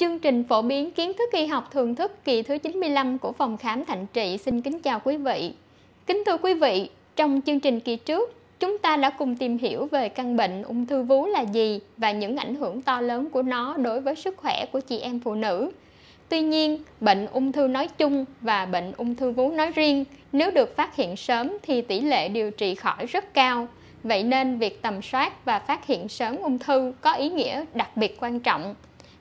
Chương trình phổ biến kiến thức y học thường thức kỳ thứ 95 của Phòng Khám Thạnh Trị xin kính chào quý vị. Kính thưa quý vị, trong chương trình kỳ trước, chúng ta đã cùng tìm hiểu về căn bệnh ung thư vú là gì và những ảnh hưởng to lớn của nó đối với sức khỏe của chị em phụ nữ. Tuy nhiên, bệnh ung thư nói chung và bệnh ung thư vú nói riêng, nếu được phát hiện sớm thì tỷ lệ điều trị khỏi rất cao. Vậy nên việc tầm soát và phát hiện sớm ung thư có ý nghĩa đặc biệt quan trọng.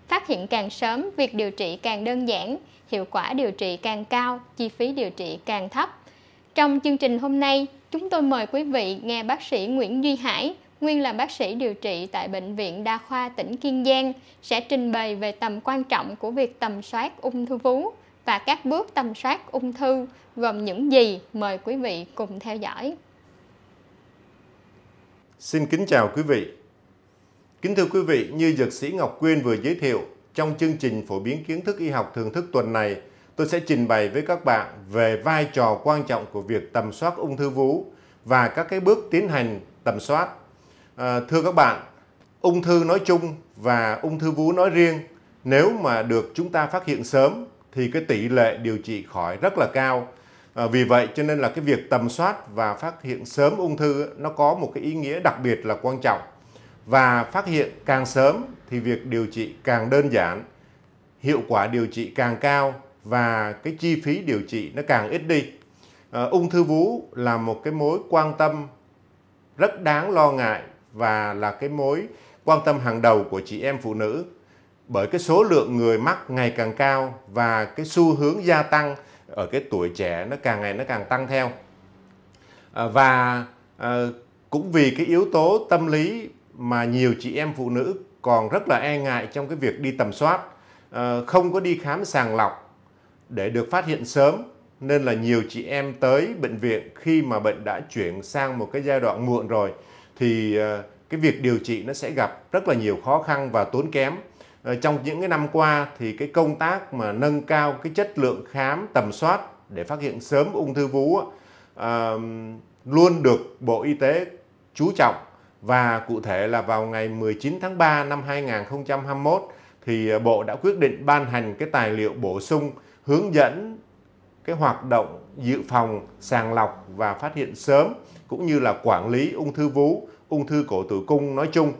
Phát hiện càng sớm, việc điều trị càng đơn giản, hiệu quả điều trị càng cao, chi phí điều trị càng thấp. Trong chương trình hôm nay, chúng tôi mời quý vị nghe bác sĩ Nguyễn Duy Hải, nguyên là bác sĩ điều trị tại Bệnh viện Đa khoa tỉnh Kiên Giang, sẽ trình bày về tầm quan trọng của việc tầm soát ung thư vú và các bước tầm soát ung thư gồm những gì. Mời quý vị cùng theo dõi. Xin kính chào quý vị. Kính thưa quý vị, như Dược sĩ Ngọc Quyên vừa giới thiệu, trong chương trình phổ biến kiến thức y học thường thức tuần này, tôi sẽ trình bày với các bạn về vai trò quan trọng của việc tầm soát ung thư vú và các cái bước tiến hành tầm soát. Thưa các bạn, ung thư nói chung và ung thư vú nói riêng, nếu mà được chúng ta phát hiện sớm thì cái tỷ lệ điều trị khỏi rất là cao. Vì vậy cho nên là cái việc tầm soát và phát hiện sớm ung thư nó có một cái ý nghĩa đặc biệt là quan trọng. Và phát hiện càng sớm thì việc điều trị càng đơn giản, hiệu quả điều trị càng cao và cái chi phí điều trị nó càng ít đi. Ung thư vú là một cái mối quan tâm rất đáng lo ngại và là cái mối quan tâm hàng đầu của chị em phụ nữ. Bởi cái số lượng người mắc ngày càng cao và cái xu hướng gia tăng ở cái tuổi trẻ nó càng ngày nó càng tăng theo. Cũng vì cái yếu tố tâm lý mà nhiều chị em phụ nữ còn rất là e ngại trong cái việc đi tầm soát, không có đi khám sàng lọc để được phát hiện sớm, nên là nhiều chị em tới bệnh viện khi mà bệnh đã chuyển sang một cái giai đoạn muộn rồi thì cái việc điều trị nó sẽ gặp rất là nhiều khó khăn và tốn kém. Trong những cái năm qua thì cái công tác mà nâng cao cái chất lượng khám tầm soát để phát hiện sớm ung thư vú luôn được Bộ Y tế chú trọng. Và cụ thể là vào ngày 19 tháng 3 năm 2021 thì Bộ đã quyết định ban hành cái tài liệu bổ sung hướng dẫn cái hoạt động dự phòng, sàng lọc và phát hiện sớm cũng như là quản lý ung thư vú, ung thư cổ tử cung nói chung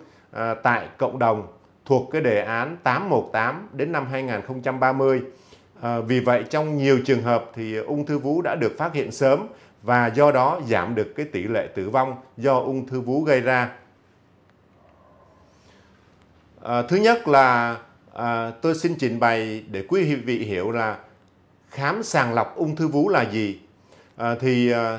tại cộng đồng thuộc cái đề án 818 đến năm 2030. Vì vậy trong nhiều trường hợp thì ung thư vú đã được phát hiện sớm và do đó giảm được cái tỷ lệ tử vong do ung thư vú gây ra. Thứ nhất là tôi xin trình bày để quý vị hiểu là khám sàng lọc ung thư vú là gì.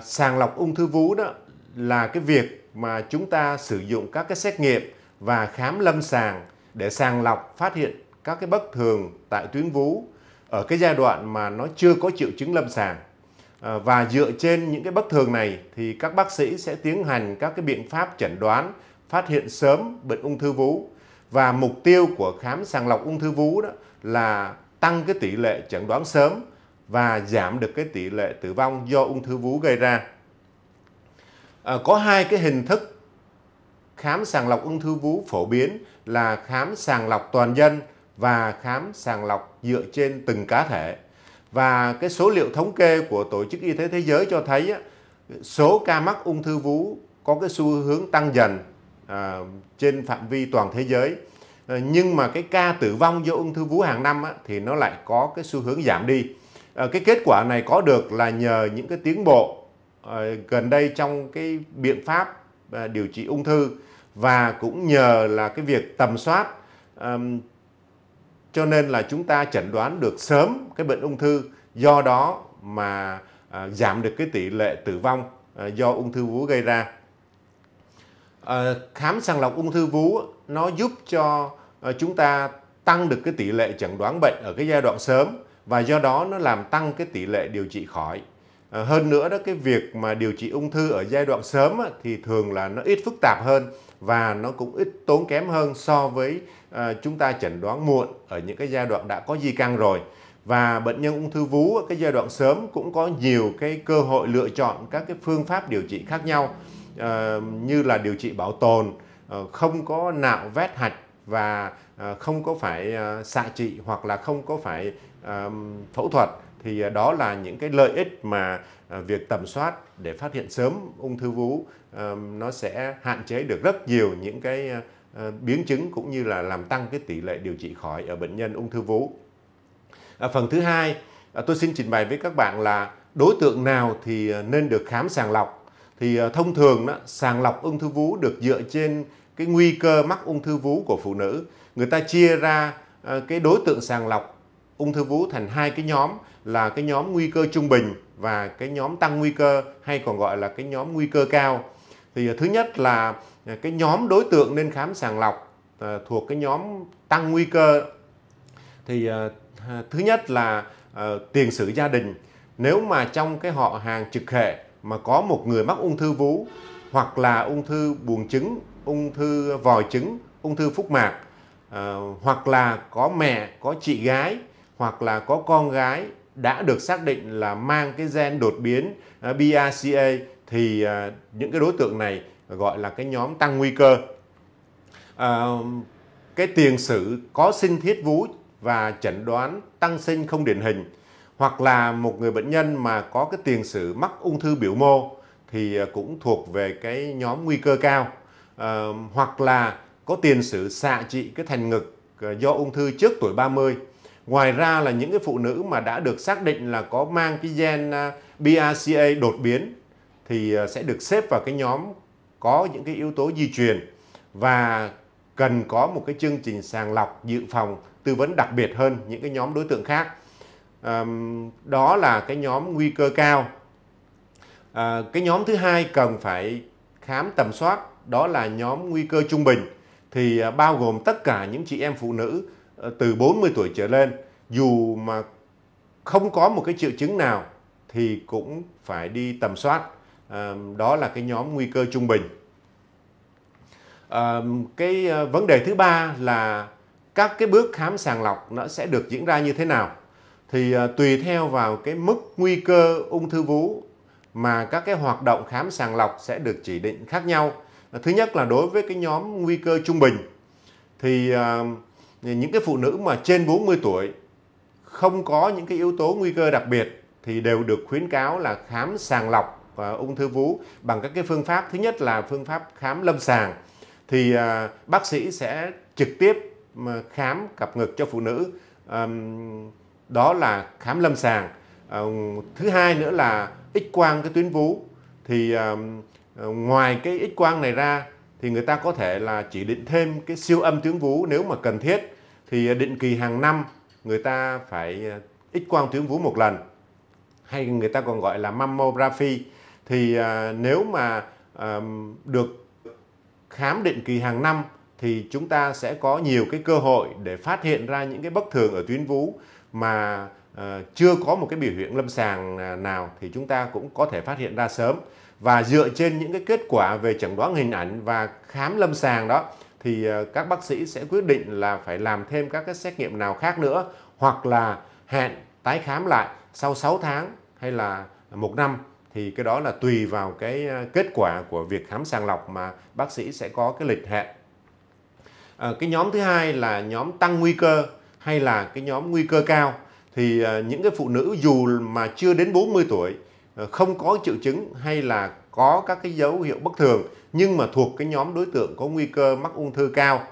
Sàng lọc ung thư vú đó là cái việc mà chúng ta sử dụng các cái xét nghiệm và khám lâm sàng để sàng lọc phát hiện các cái bất thường tại tuyến vú ở cái giai đoạn mà nó chưa có triệu chứng lâm sàng. Và dựa trên những cái bất thường này thì các bác sĩ sẽ tiến hành các cái biện pháp chẩn đoán, phát hiện sớm bệnh ung thư vú. Và mục tiêu của khám sàng lọc ung thư vú đó là tăng cái tỷ lệ chẩn đoán sớm và giảm được cái tỷ lệ tử vong do ung thư vú gây ra. Có hai cái hình thức khám sàng lọc ung thư vú phổ biến là khám sàng lọc toàn dân và khám sàng lọc dựa trên từng cá thể. Và cái số liệu thống kê của Tổ chức Y tế Thế giới cho thấy số ca mắc ung thư vú có cái xu hướng tăng dần trên phạm vi toàn thế giới. Nhưng mà cái ca tử vong do ung thư vú hàng năm thì nó lại có cái xu hướng giảm đi. Cái kết quả này có được là nhờ những cái tiến bộ gần đây trong cái biện pháp điều trị ung thư và cũng nhờ là cái việc tầm soát, cho nên là chúng ta chẩn đoán được sớm cái bệnh ung thư, do đó mà giảm được cái tỷ lệ tử vong do ung thư vú gây ra. Khám sàng lọc ung thư vú nó giúp cho chúng ta tăng được cái tỷ lệ chẩn đoán bệnh ở cái giai đoạn sớm và do đó nó làm tăng cái tỷ lệ điều trị khỏi. Hơn nữa đó, cái việc mà điều trị ung thư ở giai đoạn sớm thì thường là nó ít phức tạp hơn và nó cũng ít tốn kém hơn so với chúng ta chẩn đoán muộn ở những cái giai đoạn đã có di căn rồi. Và bệnh nhân ung thư vú ở cái giai đoạn sớm cũng có nhiều cái cơ hội lựa chọn các cái phương pháp điều trị khác nhau, như là điều trị bảo tồn, không có nạo vét hạch và không có phải xạ trị hoặc là không có phải phẫu thuật, thì đó là những cái lợi ích mà việc tầm soát để phát hiện sớm ung thư vú nó sẽ hạn chế được rất nhiều những cái biến chứng cũng như là làm tăng cái tỷ lệ điều trị khỏi ở bệnh nhân ung thư vú. Phần thứ hai, tôi xin trình bày với các bạn là đối tượng nào thì nên được khám sàng lọc. Thì thông thường đó, sàng lọc ung thư vú được dựa trên cái nguy cơ mắc ung thư vú của phụ nữ. Người ta chia ra cái đối tượng sàng lọc ung thư vú thành hai cái nhóm, là cái nhóm nguy cơ trung bình và cái nhóm tăng nguy cơ, hay còn gọi là cái nhóm nguy cơ cao. Thì thứ nhất là cái nhóm đối tượng nên khám sàng lọc thuộc cái nhóm tăng nguy cơ. Thì thứ nhất là tiền sử gia đình. Nếu mà trong cái họ hàng trực hệ mà có một người mắc ung thư vú, hoặc là ung thư buồng trứng, ung thư vòi trứng, ung thư phúc mạc, hoặc là có mẹ, có chị gái, hoặc là có con gái đã được xác định là mang cái gen đột biến BRCA, thì những cái đối tượng này gọi là cái nhóm tăng nguy cơ. Cái tiền sử có sinh thiết vú và chẩn đoán tăng sinh không điển hình, hoặc là một người bệnh nhân mà có cái tiền sử mắc ung thư biểu mô thì cũng thuộc về cái nhóm nguy cơ cao, hoặc là có tiền sử xạ trị cái thành ngực do ung thư trước tuổi 30. Ngoài ra là những cái phụ nữ mà đã được xác định là có mang cái gen BRCA đột biến thì sẽ được xếp vào cái nhóm có những cái yếu tố di truyền và cần có một cái chương trình sàng lọc dự phòng tư vấn đặc biệt hơn những cái nhóm đối tượng khác. Đó là cái nhóm nguy cơ cao. Cái nhóm thứ hai cần phải khám tầm soát, đó là nhóm nguy cơ trung bình, thì bao gồm tất cả những chị em phụ nữ từ 40 tuổi trở lên, dù mà không có một cái triệu chứng nào thì cũng phải đi tầm soát. Đó là cái nhóm nguy cơ trung bình. Cái vấn đề thứ ba là các cái bước khám sàng lọc nó sẽ được diễn ra như thế nào. Thì tùy theo vào cái mức nguy cơ ung thư vú mà các cái hoạt động khám sàng lọc sẽ được chỉ định khác nhau. Thứ nhất là đối với cái nhóm nguy cơ trung bình, thì những cái phụ nữ mà trên 40 tuổi không có những cái yếu tố nguy cơ đặc biệt thì đều được khuyến cáo là khám sàng lọc ung thư vú bằng các cái phương pháp. Thứ nhất là phương pháp khám lâm sàng, thì bác sĩ sẽ trực tiếp khám cặp ngực cho phụ nữ, đó là khám lâm sàng. Thứ hai nữa là X-quang cái tuyến vú. Thì ngoài cái X-quang này ra thì người ta có thể là chỉ định thêm cái siêu âm tuyến vú nếu mà cần thiết. Thì định kỳ hàng năm người ta phải X-quang tuyến vú một lần, hay người ta còn gọi là mammography. Thì nếu mà được khám định kỳ hàng năm thì chúng ta sẽ có nhiều cái cơ hội để phát hiện ra những cái bất thường ở tuyến vú mà chưa có một cái biểu hiện lâm sàng nào, thì chúng ta cũng có thể phát hiện ra sớm. Và dựa trên những cái kết quả về chẩn đoán hình ảnh và khám lâm sàng đó, thì các bác sĩ sẽ quyết định là phải làm thêm các cái xét nghiệm nào khác nữa, hoặc là hẹn tái khám lại sau 6 tháng hay là 1 năm. Thì cái đó là tùy vào cái kết quả của việc khám sàng lọc mà bác sĩ sẽ có cái lịch hẹn. Cái nhóm thứ hai là nhóm tăng nguy cơ hay là cái nhóm nguy cơ cao. Thì những cái phụ nữ dù mà chưa đến 40 tuổi, không có triệu chứng hay là có các cái dấu hiệu bất thường, nhưng mà thuộc cái nhóm đối tượng có nguy cơ mắc ung thư cao,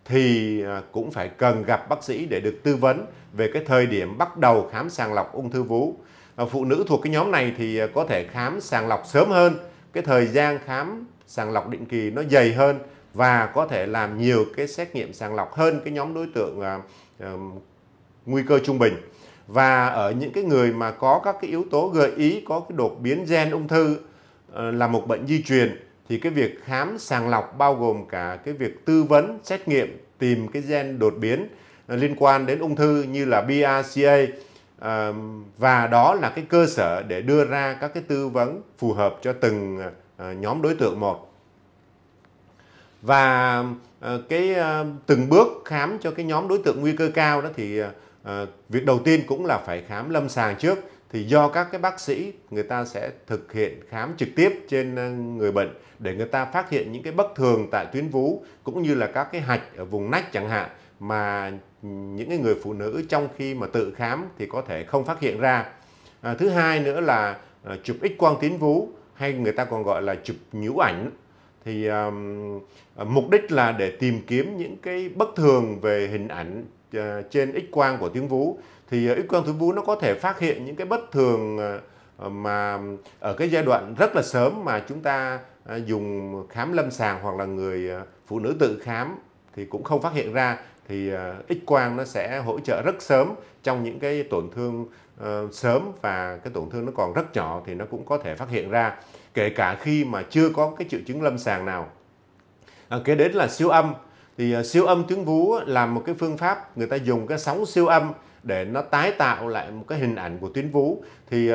thì cũng phải cần gặp bác sĩ để được tư vấn về cái thời điểm bắt đầu khám sàng lọc ung thư vú. Phụ nữ thuộc cái nhóm này thì có thể khám sàng lọc sớm hơn, cái thời gian khám sàng lọc định kỳ nó dày hơn, và có thể làm nhiều cái xét nghiệm sàng lọc hơn cái nhóm đối tượng nguy cơ trung bình. Và ở những cái người mà có các cái yếu tố gợi ý có cái đột biến gen ung thư là một bệnh di truyền, thì cái việc khám sàng lọc bao gồm cả cái việc tư vấn xét nghiệm tìm cái gen đột biến liên quan đến ung thư như là BRCA, và đó là cái cơ sở để đưa ra các cái tư vấn phù hợp cho từng nhóm đối tượng một. Và từng bước khám cho cái nhóm đối tượng nguy cơ cao đó, thì việc đầu tiên cũng là phải khám lâm sàng trước. Thì do các cái bác sĩ người ta sẽ thực hiện khám trực tiếp trên người bệnh để người ta phát hiện những cái bất thường tại tuyến vú, cũng như là các cái hạch ở vùng nách chẳng hạn, mà những cái người phụ nữ trong khi mà tự khám thì có thể không phát hiện ra. Thứ hai nữa là chụp X quang tuyến vú, hay người ta còn gọi là chụp nhũ ảnh. Thì mục đích là để tìm kiếm những cái bất thường về hình ảnh trên X quang của tuyến vú. Thì X quang tuyến vú nó có thể phát hiện những cái bất thường mà ở cái giai đoạn rất là sớm mà chúng ta dùng khám lâm sàng hoặc là người phụ nữ tự khám thì cũng không phát hiện ra. Thì X quang nó sẽ hỗ trợ rất sớm trong những cái tổn thương sớm, và cái tổn thương nó còn rất nhỏ thì nó cũng có thể phát hiện ra, kể cả khi mà chưa có cái triệu chứng lâm sàng nào. Kế đến là siêu âm. Thì siêu âm tuyến vú là một cái phương pháp người ta dùng cái sóng siêu âm để nó tái tạo lại một cái hình ảnh của tuyến vú. Thì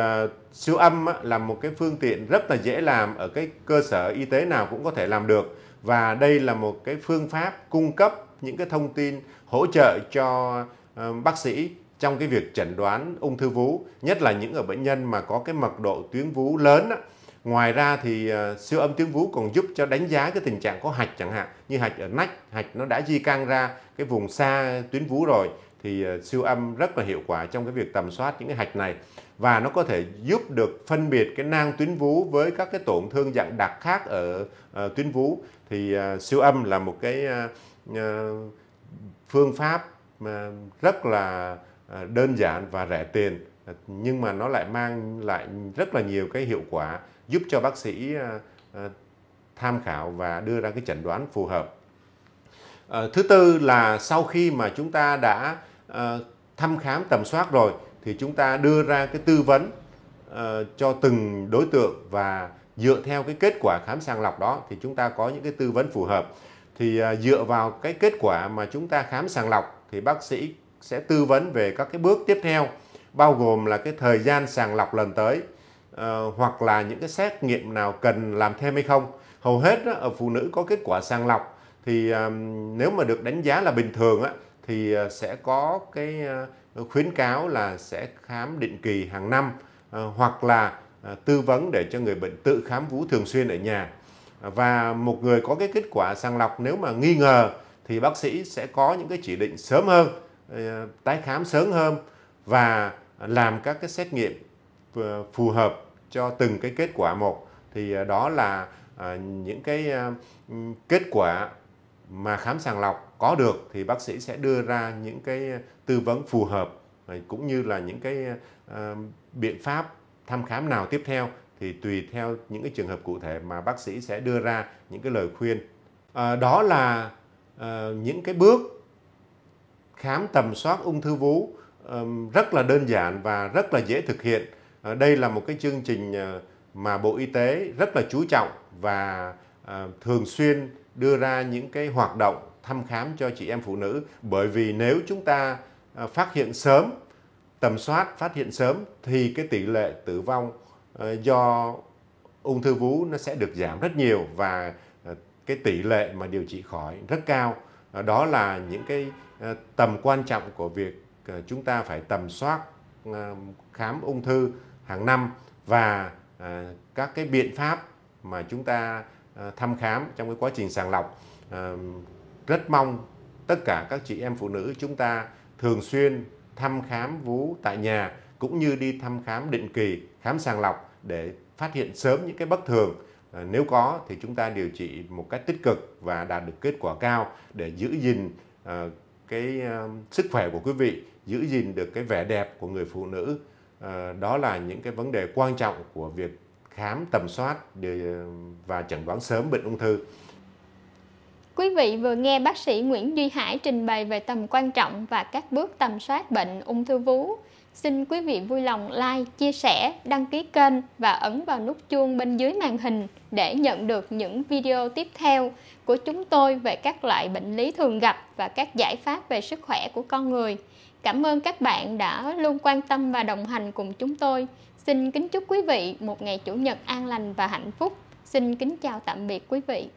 siêu âm là một cái phương tiện rất là dễ làm, ở cái cơ sở y tế nào cũng có thể làm được. Và đây là một cái phương pháp cung cấp những cái thông tin hỗ trợ cho bác sĩ trong cái việc chẩn đoán ung thư vú, nhất là những ở bệnh nhân mà có cái mật độ tuyến vú lớn. Ngoài ra thì siêu âm tuyến vú còn giúp cho đánh giá cái tình trạng có hạch, chẳng hạn như hạch ở nách, hạch nó đã di căn ra cái vùng xa tuyến vú rồi, thì siêu âm rất là hiệu quả trong cái việc tầm soát những cái hạch này. Và nó có thể giúp được phân biệt cái nang tuyến vú với các cái tổn thương dạng đặc khác ở tuyến vú. Thì siêu âm là một cái phương pháp rất là đơn giản và rẻ tiền, nhưng mà nó lại mang lại rất là nhiều cái hiệu quả, giúp cho bác sĩ tham khảo và đưa ra cái chẩn đoán phù hợp. Thứ tư là sau khi mà chúng ta đã thăm khám tầm soát rồi thì chúng ta đưa ra cái tư vấn cho từng đối tượng, và dựa theo cái kết quả khám sàng lọc đó thì chúng ta có những cái tư vấn phù hợp. Thì dựa vào cái kết quả mà chúng ta khám sàng lọc thì bác sĩ sẽ tư vấn về các cái bước tiếp theo, bao gồm là cái thời gian sàng lọc lần tới, hoặc là những cái xét nghiệm nào cần làm thêm hay không. Hầu hết ở phụ nữ có kết quả sàng lọc thì nếu mà được đánh giá là bình thường thì sẽ có cái khuyến cáo là sẽ khám định kỳ hàng năm, hoặc là tư vấn để cho người bệnh tự khám vú thường xuyên ở nhà. Và một người có cái kết quả sàng lọc nếu mà nghi ngờ thì bác sĩ sẽ có những cái chỉ định sớm hơn, tái khám sớm hơn và làm các cái xét nghiệm phù hợp cho từng cái kết quả một. Thì đó là những cái kết quả mà khám sàng lọc có được thì bác sĩ sẽ đưa ra những cái tư vấn phù hợp, cũng như là những cái biện pháp thăm khám nào tiếp theo thì tùy theo những cái trường hợp cụ thể mà bác sĩ sẽ đưa ra những cái lời khuyên. Đó là những cái bước khám tầm soát ung thư vú rất là đơn giản và rất là dễ thực hiện. Đây là một cái chương trình mà Bộ Y tế rất là chú trọng và thường xuyên đưa ra những cái hoạt động thăm khám cho chị em phụ nữ. Bởi vì nếu chúng ta phát hiện sớm, tầm soát phát hiện sớm thì cái tỷ lệ tử vong do ung thư vú nó sẽ được giảm rất nhiều, và cái tỷ lệ mà điều trị khỏi rất cao. Đó là những cái tầm quan trọng của việc chúng ta phải tầm soát khám ung thư hàng năm, và các cái biện pháp mà chúng ta thăm khám trong cái quá trình sàng lọc. Rất mong tất cả các chị em phụ nữ chúng ta thường xuyên thăm khám vú tại nhà, cũng như đi thăm khám định kỳ, khám sàng lọc để phát hiện sớm những cái bất thường. Nếu có thì chúng ta điều trị một cách tích cực và đạt được kết quả cao để giữ gìn cái sức khỏe của quý vị, giữ gìn được cái vẻ đẹp của người phụ nữ. Đó là những cái vấn đề quan trọng của việc khám tầm soát và chẩn đoán sớm bệnh ung thư. Quý vị vừa nghe bác sĩ Nguyễn Duy Hải trình bày về tầm quan trọng và các bước tầm soát bệnh ung thư vú. Xin quý vị vui lòng like, chia sẻ, đăng ký kênh và ấn vào nút chuông bên dưới màn hình để nhận được những video tiếp theo của chúng tôi về các loại bệnh lý thường gặp và các giải pháp về sức khỏe của con người. Cảm ơn các bạn đã luôn quan tâm và đồng hành cùng chúng tôi. Xin kính chúc quý vị một ngày Chủ nhật an lành và hạnh phúc. Xin kính chào tạm biệt quý vị.